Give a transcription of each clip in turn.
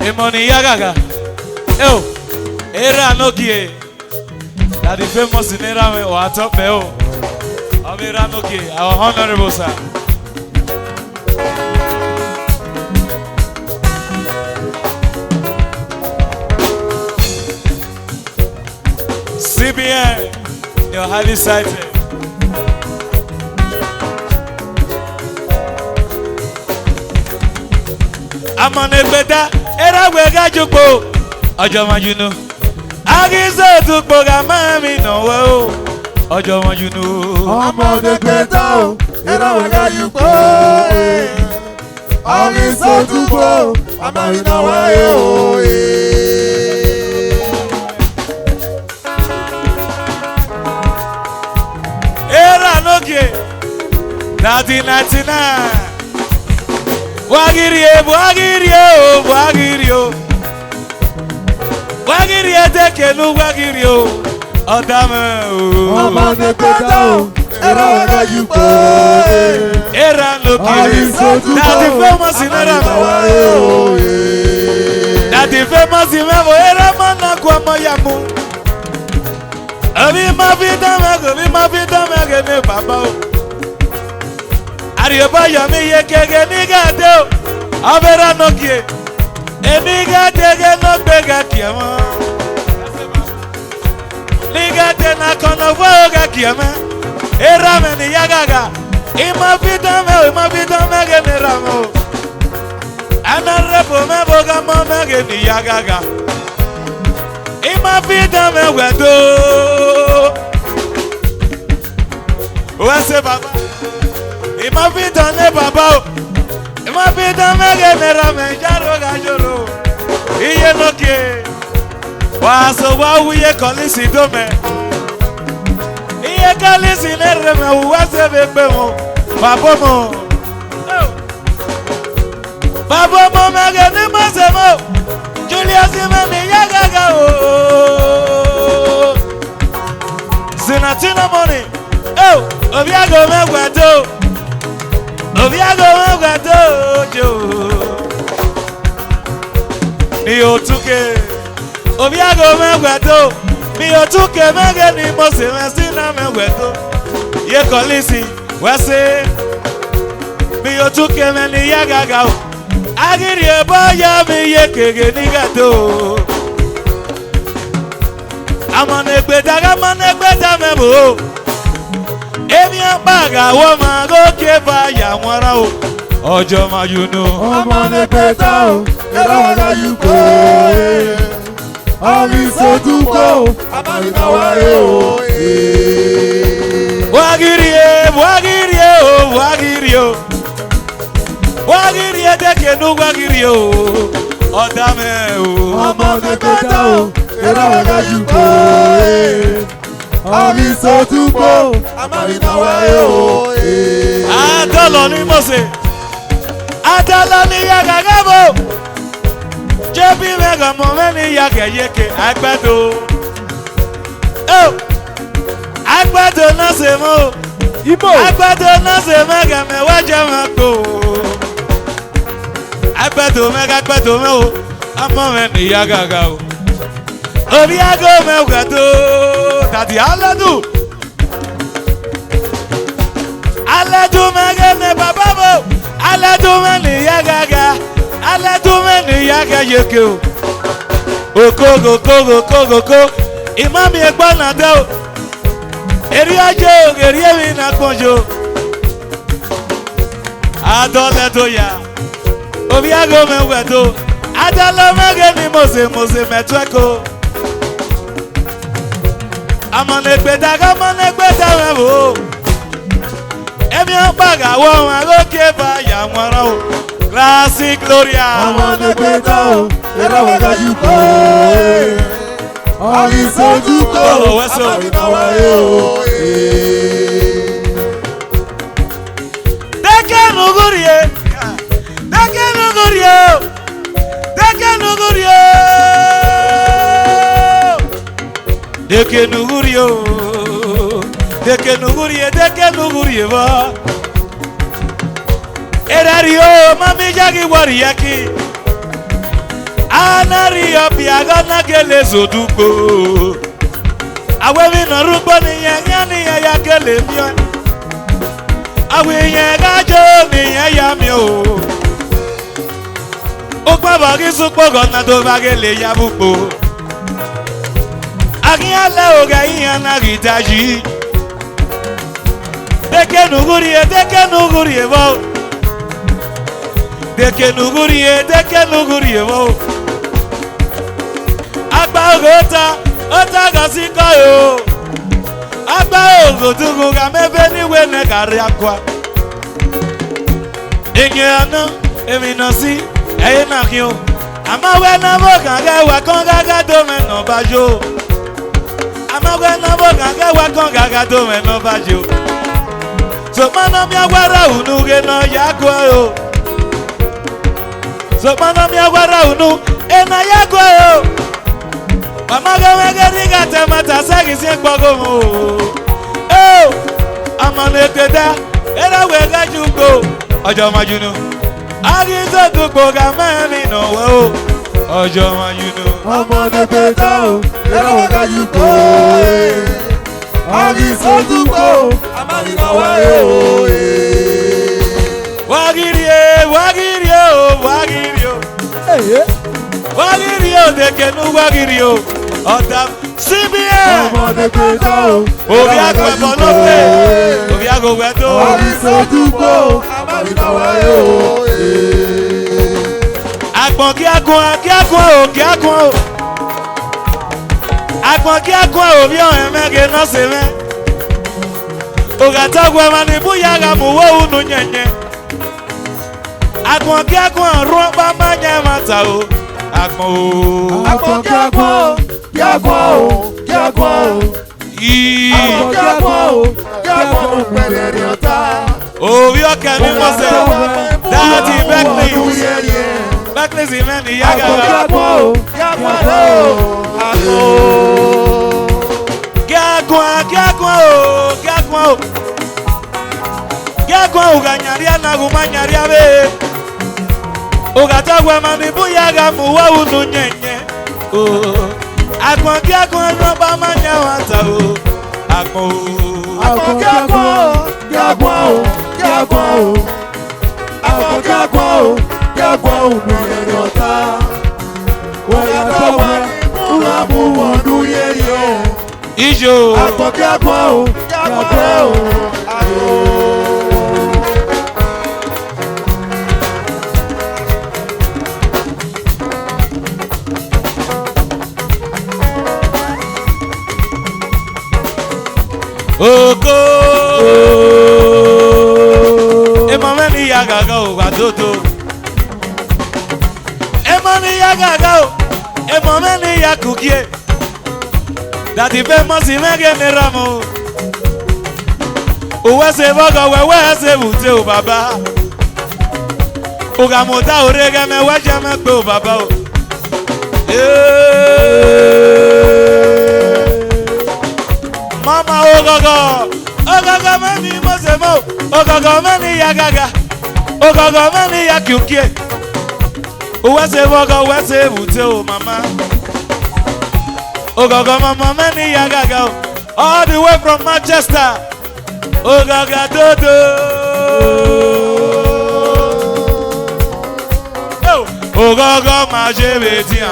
Emoni Yagaga. Oh, Era Nokie. That the famous in Era or top Beo. Of Era Nokie, our honorable sir. CBN, you're highly cited. I'm on a better, and I will get you go. Ojoma, you know. I guess I took Bogamami, no. Ojoma, you know. I'm on a better, and I will get you go. I guess I took go. I'm on a way. Era Nokie 1999. Wagirie, Wagirio, Wagirio. Wagirie tekenu Wagirio. Odame. I'm on the better, and I will get you go. Era Nokie. That the famous in Era. That the famous in Era Manakwa Yamu. Abi ma vida me ne baba o. Ariba ya mi ye kege niga de o. Avera Nokie. Eniga de no bega kiama. Niga de na kono voga kiama. Era me ni Yagaga. Ima vida me ge ne ramo. Ana repo me boga mo me ge ni Yagaga. Ima vida me wedo. Wese baba. Ima vida ne baba. Ima vida me genera me jaro gajoro. Iye Nokie. Waso wa uye kolisi dome. Iye kolisi nere me uwase bebe mo. Babomo. Babomo me geni masemo. Julius Imeni Yagaga o. Sinatina money. Oh, Obiago Megwato. Obiago Megwato jo. Mi otuke. Obiago Megwato. Mi otuke megeni mose mesina Megwato. Ye kolisi wase. Mi otuke meni Yagaga o. Agiri eboya mi ye kege nigato. Amane gbeda mebo. Emi abaga wo ma go ke ba ya wara o. Ojoma you know. Amane gbeda o, era wala you go. Ami so tu go, amani na wa o. Wagiri o, wagiri o. Wagiri tekenu wagiri o. Odame o. Amane gbeda o, era wala you go. Ami so tu go, amani na wa o. Adolo ni Mose. Adolo ni Yagaga bo. Jebi mega mo meni yake agbado. Oh. Agbado na se mo. Ibo. Agbado na se mega me waje mako. Agbado me o. Amo meni Yagaga o. Obiago me ugado. Daddy Aladu. Aladu megene bababo. Aladu meni Yagaga. Aladu meni Yaga yeke o. Okogo. Imami egbona de o. Eri ajo, eri emi na konjo. Adole to ya. Obiago me ugado. Adalo megeni Mose metweko. Amane gbeda mebo. Emi apaga wo ma go ke ba ya wara o. Classic Gloria. Amane gbeda o, era wala you go. Ami so tu go, amani na wa o. Dekenu gurie. Dekenu gurie ba. Erario mami jagi wariyaki. Anari obiaga na kele zodugbo. Awe mi no rugbo ni yen ya kele mi o. Awe yen ga jo ni yen ya mi o. O pa ba ki supo go na do ba kele ya bugbo. Aki ala o ga yen na ritaji. Deke nuguri bo. Deke nuguri bo. Agba ota gasi koyo. Agba ogotugu ga mebe ni we ne kari akwa. Inye ano emi no si eye na kio. Ama we na mo kan ga wa kon ga do me no bajo. Ama we na mo kan ga wa kon ga do me no bajo. So mana mi agwara unu ge no yakwa yo. So mana mi agwara unu ena yakwa yo. Mama ga wege riga temata sagi si gbogo mo. Oh, amane teta era wega jugo ojo majunu. Agi so dugbo ga memi no wo. Ojo majunu. Amane teta o era wega jugo. Agi so dugbo amani no wo. Wagiri o deke nu wagiri o. Oda CBN. Amane teta o. Obi agbe bonope. Obi ago wedo. Agi so dugbo amani no wo. Agbon ki agun o. Agbon ki agun o bi o emege no se me. Ogata gwe mani buya ga mu wo unu nyenye. Agbon ki agun ro ba manya mata o. Agbon o. Agbon ki agun o. Yi. Agbon ki agun o. Pẹ̀lẹ́ ni ọ̀tá. Obi o ke mi mo se. Daddy Beckley's man ni yaga. Agbon Gagwa o ganyaria na gumanyaria be. O gatagwa mani buyaga mu wa unu nyenye. O agbon no ba manya wata o. Agbon pẹ̀lẹ́ ni ọ̀tá. Oyatọwa ulabu wọnú yẹyẹ. Ijo. Agbon ki agbon o. Oko. Emameni yagaga o wadodo. Emani yagaga o. Emameni yakukie. Dati famous imege ni ramo. Uwe se boga wewe se bute o baba. Uga mota orege me weje me pe o baba o. Mama ogogo meni mosemo. Ogogo meni yagaga. Ogogo meni yakukie. Uwe se boga uwe se bute o mama. Ogogo mama meni yagaga o. All the way from Manchester. Ogogo dodo. Ogogo ma je beti o.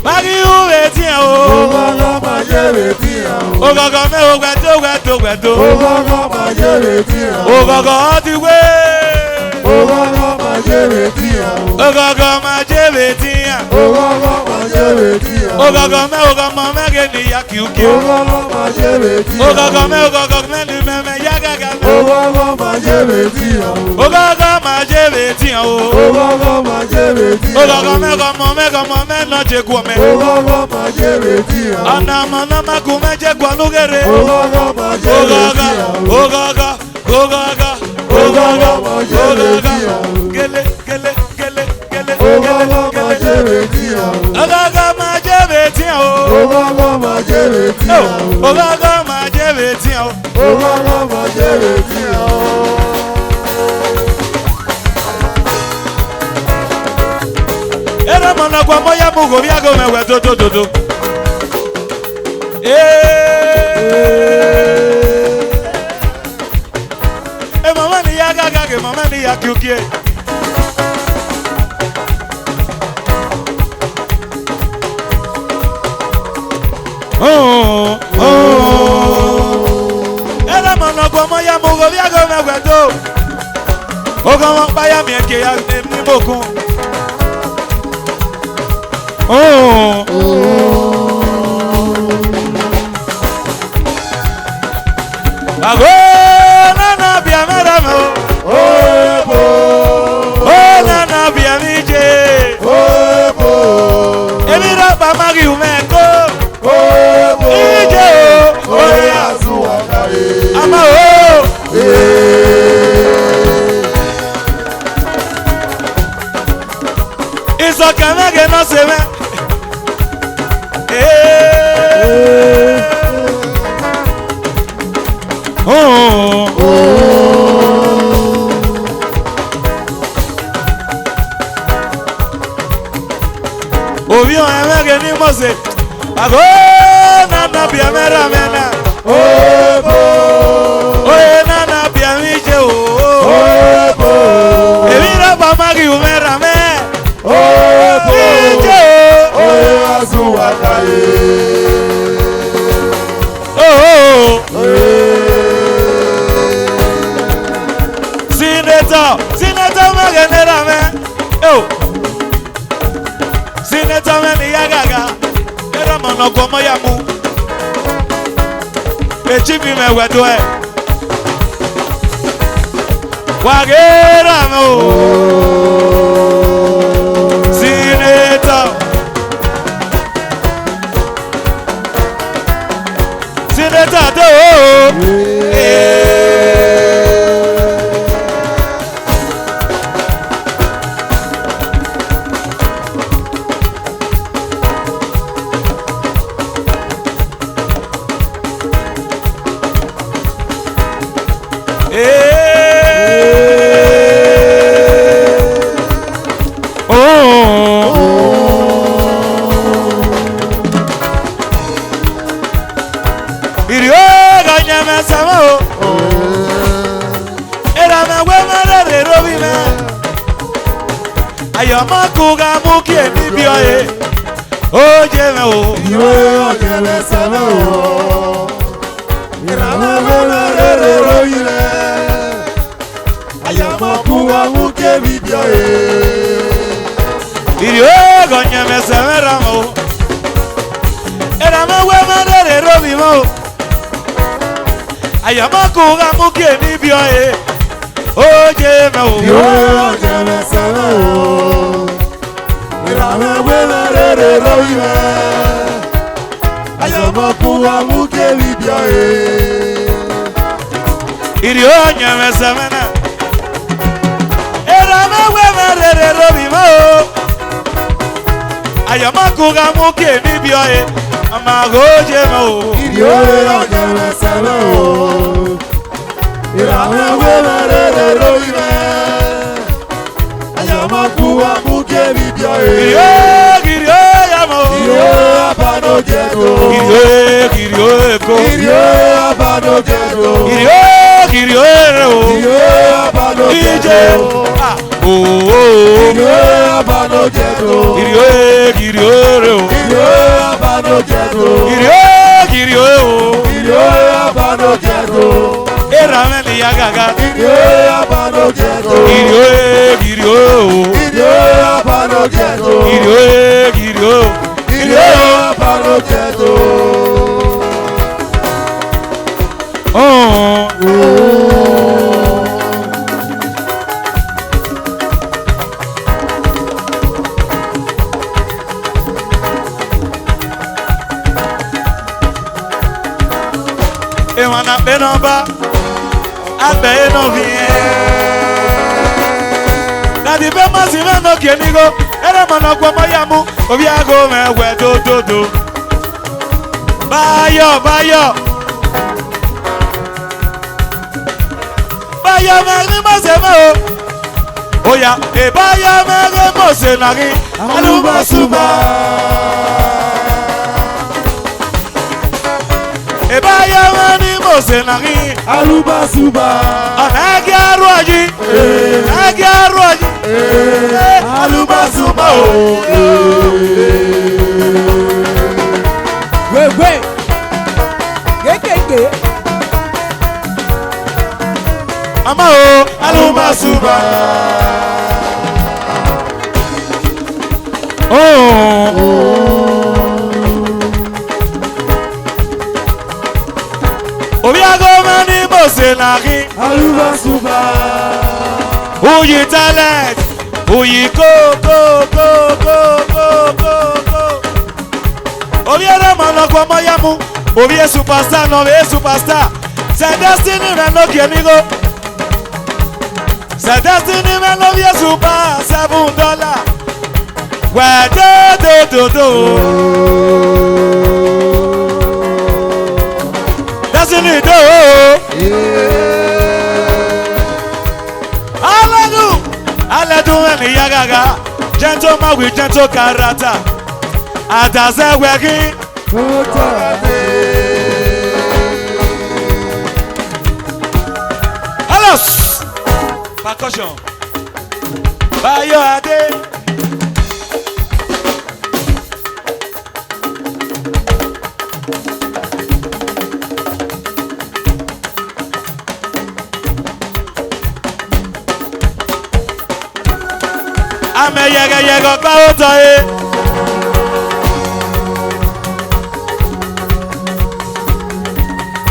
Bagi u beti o. Ogogo ma je beti o. Ogogo me ogwedo. Ogogo ma je beti o. Ogogo all the way. Ogogo ma je beti o. Ogogo ma je beti o. Ogogo ma je beti o. Ogogo me ge ni yakiuki. Ogogo ma je beti o. Ogogo me ni me yagaga. Ogogo ma je beti o. Ogogo ma je beti o. Ogogo ma je beti o. Ogogo me no je kwa me. Ogogo ma je beti o. Ana mana makume je kwa nugere. Ogogo ma je beti o. Ogogo ma je beti o. Gele. Ogogo ma je beti o. Ogogo ma je beti o. Ogogo ma je beti o. Ogogo ma je beti o. Ogogo ma je beti o. Era mana kwa moya mugo biago me we do. Mama ni ya gaga, mama ni ya kyukie. Oh. Ela mana kwa moya mugo biago me we do. Oga pa ya mi ke ya ni mokun. Ago nana bia meramo. Nana bia mije. Emira pa magi umeko. Ije ama Iso kamege no se me. Obio emege ni mose. Ago nana bia mera mena. Nana bia mije Evira pa magi umera me. Sineta magenera me. Sineta me ni yagaga. Era mano como ya mu. Echibi me wedo e. Wagera mo. Sineta. Sineta do. Ayamakuga muki enibio e. Oje me o. Oje me same o. Ayamakuga muki enibio e. Gonya me same ramo. Era me we marere robi mo. Ayamakuga muki enibio e. Oje me o. Oje me same o. Ayamakuga muke libya e. Irionya mesamena. Era me we merere robi mo. Ayamakuga muke libya e. Amagoje mo. Irionya mesame o. Era me we merere robi me. Ayamakuga muke libya e. Abano jedo. Kirio eko. Abano jedo. Kirio ero. Abano jedo. Abano jedo. Kirio ero. Abano jedo. Kirio ero. Abano jedo. Era me ni yagaga. Abano jedo. Kirio. Abano jedo. Kirio. Abano jedo. Ewana benomba. Abe no vie. Na di be masime no kienigo. Era mana kwa mayamu. Obiago me we do. Bayo. Bayo me ni masema o. Oya, ebaya mege mose nagi. Aluma suba. Ebaya mani mose nagi. Aluma suba. Anagi aruaji. Anagi aruaji. Aluma suba o. Wait. Get. Ama o. Aluma suba. Obiago mani mose nagi. Aluma suba. Uyi talent. Uyi go. Obiara manoko moyamu. Obie superstar no be superstar. C'est destiny me no kienigo. C'est destiny me no be super $7. Where do. Destiny do. Hallelujah ni yagaga. Gentleman with gentle character. Adaze working. Alos. Percussion. Bayo ade. Ame yega gba oto e.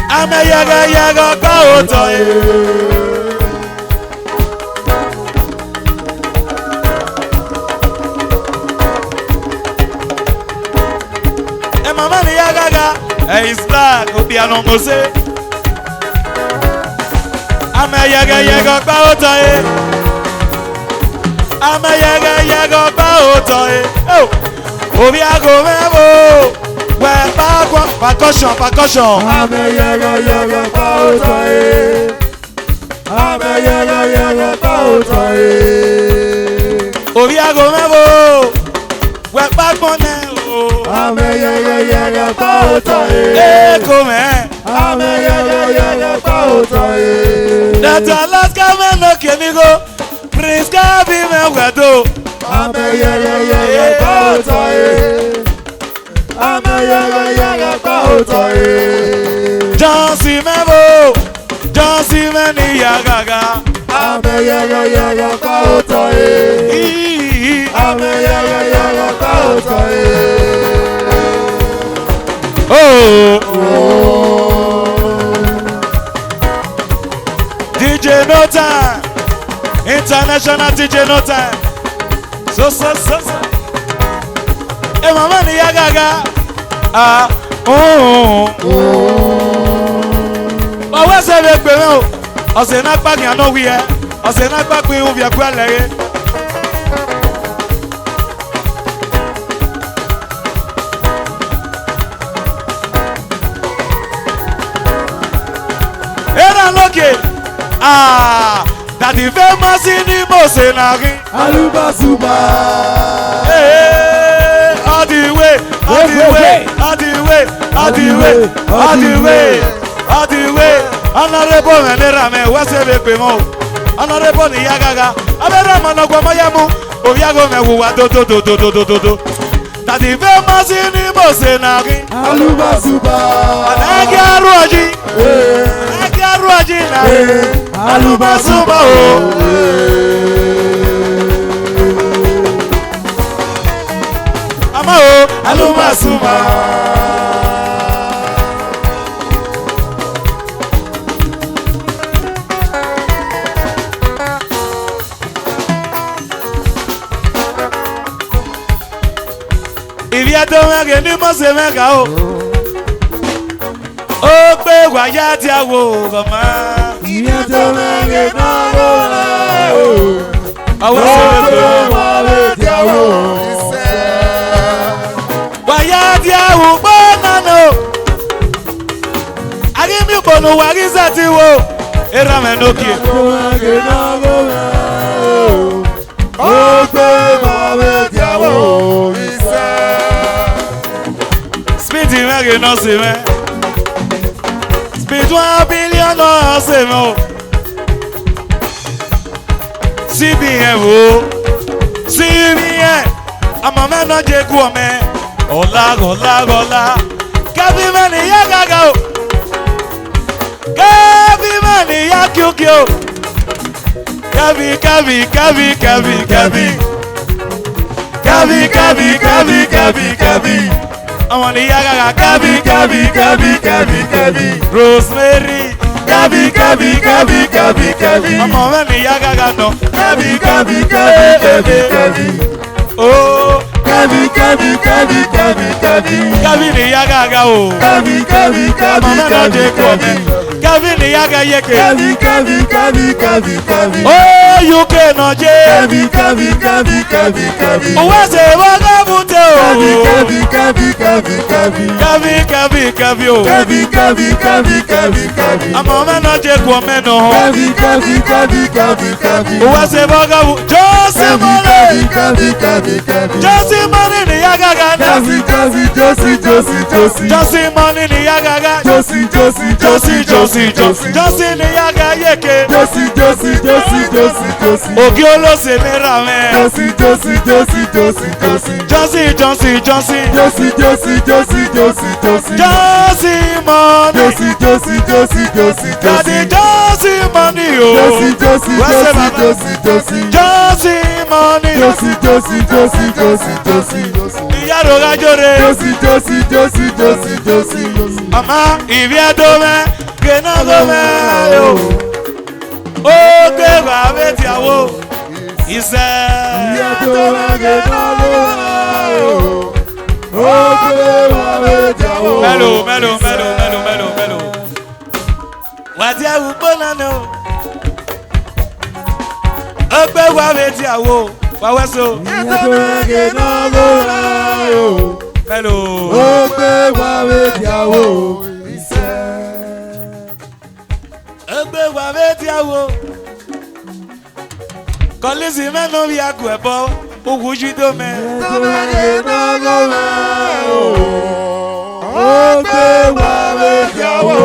Ame yega gba oto e. E mama ni yagaga. E is black obi anongose. Ame yega gba oto e. Ame yega gba oto e. Oh. Obi ago mebo. Where percussion. Ame yega pauta e. Ame yega pauta e. Obi ago mebo. Where backbone. Ame yega pauta e. Come. Ame yega pauta e. That Alaska man no kenigo. Prince Gabi me wedo. Ame yega pauta e. Ame yega pauta e. John Simebo. John Simeni yagaga. Ame yega pauta e. Ame yega pauta e. DJ No Time. International DJ No Time. So. E mama ni yagaga. Owe se be gbe o. Ose na pa kian no wi e. Ose na pa pin o bi aku alere. Era loke. That the famous in the Mose nagi. Aluma suba. All the way. Honorable Nerame, what's a big mo? Honorable Yagaga, Aberama no Guamayamu, Oyago Mewa do. That the famous in the Mose nagi. Aluma suba. Agaruaji na. Aluma suba. Amao, Aluma suba. Iviato ni Mose mega o. O pe waya ti awo goma. Iviato mege na o. Awo se ti awo. Waya ti awo banano. Agi mi bonu wari zati wo. Era menoki. Mege na o. que no se ve. Speed 1 billion no se ve. Si bien vous, si bien. A moment no je guome. Hola, hola, hola. Kabi mani ya gaga. Kabi mani ya kyokyo. Kabi, kabi, kabi, kabi, kabi. Kabi, kabi, kabi, kabi, kabi. Amani ya gaga. Kabi, kabi, kabi, kabi, kabi. Rosemary. Kabi, kabi, kabi, kabi, kabi. Amani ya gaga no. Kabi, kabi, kabi, kabi, kabi. Oh, Kabi, kabi, kabi, kabi, kabi. Kabi ni ya gaga o. Kabi, kabi, kabi, Mama na kabi, je kabi. Kabi ni ya ga yeke. Kabi, kabi, kabi, kabi, kabi. Oh, you can no je. Kabi, kabi, kabi, kabi, kabi. O wa se wa ga bute Kabi, o. kabi, kabi, kabi, kabi. Kabi, kabi, kabi o. Kabi, kabi, kabi, kabi, kabi. Mama na je kwa meno. Kabi, kabi, kabi, kabi, kabi. O wa se wa ga bu. Jose Kabi, mole. kabi, kabi, kabi. Jose mole ni ya gaga na. Josi, Josi, Josi, Josi, Josi. Jose mole ni ya gaga. Josi, Josi, Josi, Josi, Josi. Jose ni ya ga yeke. Josi, Josi, Josi, Josi, Josi. Ogi olose mi ra me. Josi, Josi, Josi, Josi, Josi. Jose, Jose, Jose. Josi, Josi, Josi, Josi, Josi. Jose money. Josi, Josi, Josi, Josi, Daddy Josi. Jose money o. Josi, Josi, What's Josi, it, Baba? Josi, Josi. Jose money. Josi, Josi, Josi, Josi, Josi. Ìyá roga jore. Josi, Josi, Josi, Josi, Josi. Mama ìbí ẹdọmẹ kena gọmẹ o. Ó gbé bàbá tí a wo. Ìṣe. Ìyá tó máa gé náà lọ́wọ́. Ó gbé bàbá jáwó. Mẹ́lò mẹ́lò mẹ́lò mẹ́lò mẹ́lò mẹ́lò. Wàtí ẹ̀wù gbóná ni o. Ó gbé bàbá tí a wo. Wàwẹ́ so. Ìyá tó máa gé náà lọ́wọ́. Mẹ́lò. Ó gbé bàbá jáwó. Ó gbé bàbá tí a wo. Kọ́lísì mẹ́nu bí akú ẹ̀ bọ́. Òkú jí tó mẹ́. Tó máa gé náà lọ́wọ́. Ó gbé bàbá jáwó.